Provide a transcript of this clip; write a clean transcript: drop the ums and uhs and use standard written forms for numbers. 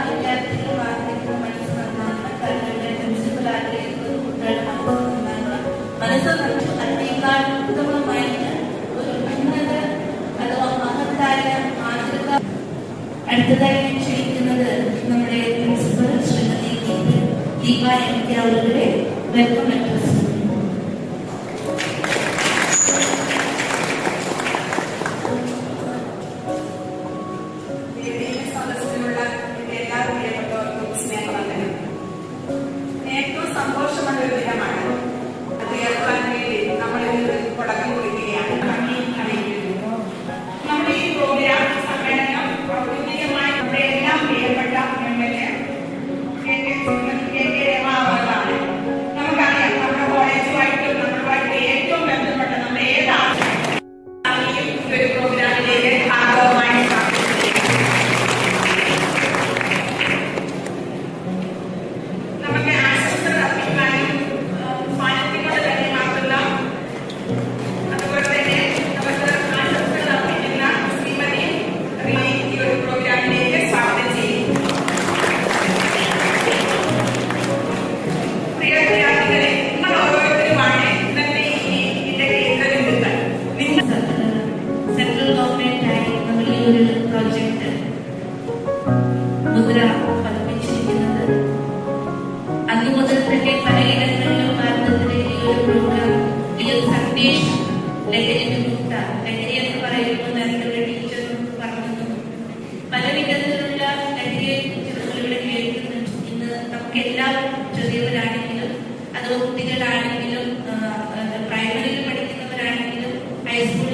വിദ്യാർത്ഥികളും ആഗ്രഹിക്കുന്ന മനസ്സ് നന്നാണ്. കല്ലുകളുടെ പ്രിൻസിപ്പൽ ആഗ്രഹിക്കുന്നത് കുട്ടികളുടെ മനസ്സ് നന്നാണ്. അതിനേക്കാൾ ഉത്തമമായിട്ട് ഒരു ഉന്നത അഥവാ മഹത്തായ മാതൃക. അടുത്തതായി ഞാൻ ക്ഷണിക്കുന്നത് നമ്മുടെ principal Shrimati Deepa M K അവരുടെ വെൽക്കം ലെറ്റേഴ്സ്. ഏറ്റവും സന്തോഷമുള്ള ഒരു ദിനമാണ്. അത് ഉയർത്താൻ വേണ്ടി നമ്മൾ തുടക്കം കുറിക്കുകയാണ്. നമ്മുടെ ഈ പ്രോഗ്രാം സമ്മേളനം ഔദ്യോഗികമായി നമ്മുടെ എല്ലാം പ്രിയപ്പെട്ട MLA അവരാണ്. നമുക്കറിയാം നമ്മുടെ കോളേജുമായിട്ടും നമ്മളുമായിട്ട് ഏറ്റവും ബന്ധപ്പെട്ട നമ്മുടെ ഏതാണ് ഒരു പ്രോഗ്രാമിലേക്ക് ഭാഗമായി നമുക്ക് ആശംസകൾ അർപ്പിക്കാനും ഫലത്തിനോട് തന്നെ മാത്രമല്ല അതുപോലെ തന്നെ നമുക്ക് ആശംസകൾ അർപ്പിക്കുന്ന ശ്രീമതി ഈ ഒരു പ്രോഗ്രാമിലേക്ക് സ്വാഗതം ചെയ്യും. പ്രിയ വിദ്യാർത്ഥികളെ, നിങ്ങൾ ഓരോരുത്തരുമാണ് ഇന്നത്തെ ഇതിന്റെ കേന്ദ്രബിന്ദുക്കൾ. സെൻട്രൽ ഗവൺമെന്റായി നമ്മൾ ഈ ഒരു പ്രോജക്ട് മുദ്ര പതിപ്പിച്ചിരിക്കുന്നത് അന്ന് മുതൽ തന്നെ പലയിടങ്ങളിലും ഭാരതത്തിലെ ഈ ഒരു പ്രോഗ്രാം, ഈ ഒരു സന്ദേശം ലഹരി വിമുക്ത, ലഹരി എന്ന് പറയുമ്പോൾ നേരത്തെ ടീച്ചർ പറഞ്ഞു പല വിധത്തിലുള്ള ലഹരിയെ കുറിച്ച് നമ്മളിവിടെ കേൾക്കുന്നുണ്ട്. ഇന്ന് നമുക്കെല്ലാം ചെറിയവരാണെങ്കിലും അതോ കുട്ടികളാണെങ്കിലും പ്രൈമറിയിൽ പഠിക്കുന്നവരാണെങ്കിലും ഹൈസ്കൂൾ